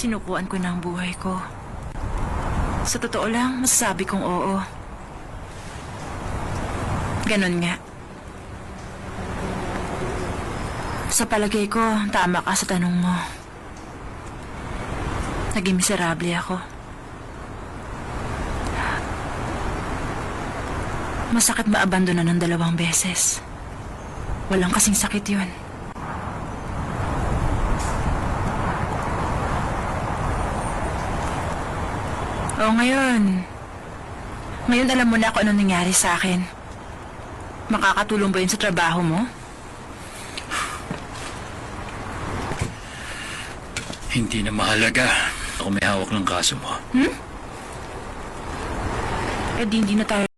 Sinukuan ko na ang buhay ko. Sa totoo lang, masasabi kong oo. Ganon nga. Sa palagay ko, tama ka sa tanong mo. Naging miserable ako. Masakit maabandona ng 2 beses. Walang kasing sakit yun. O ngayon alam mo na kung ano nangyari sa akin. Makakatulong ba yun sa trabaho mo? Hindi na mahalaga. Ako may hawak ng kaso mo. Eh di hindi na tayo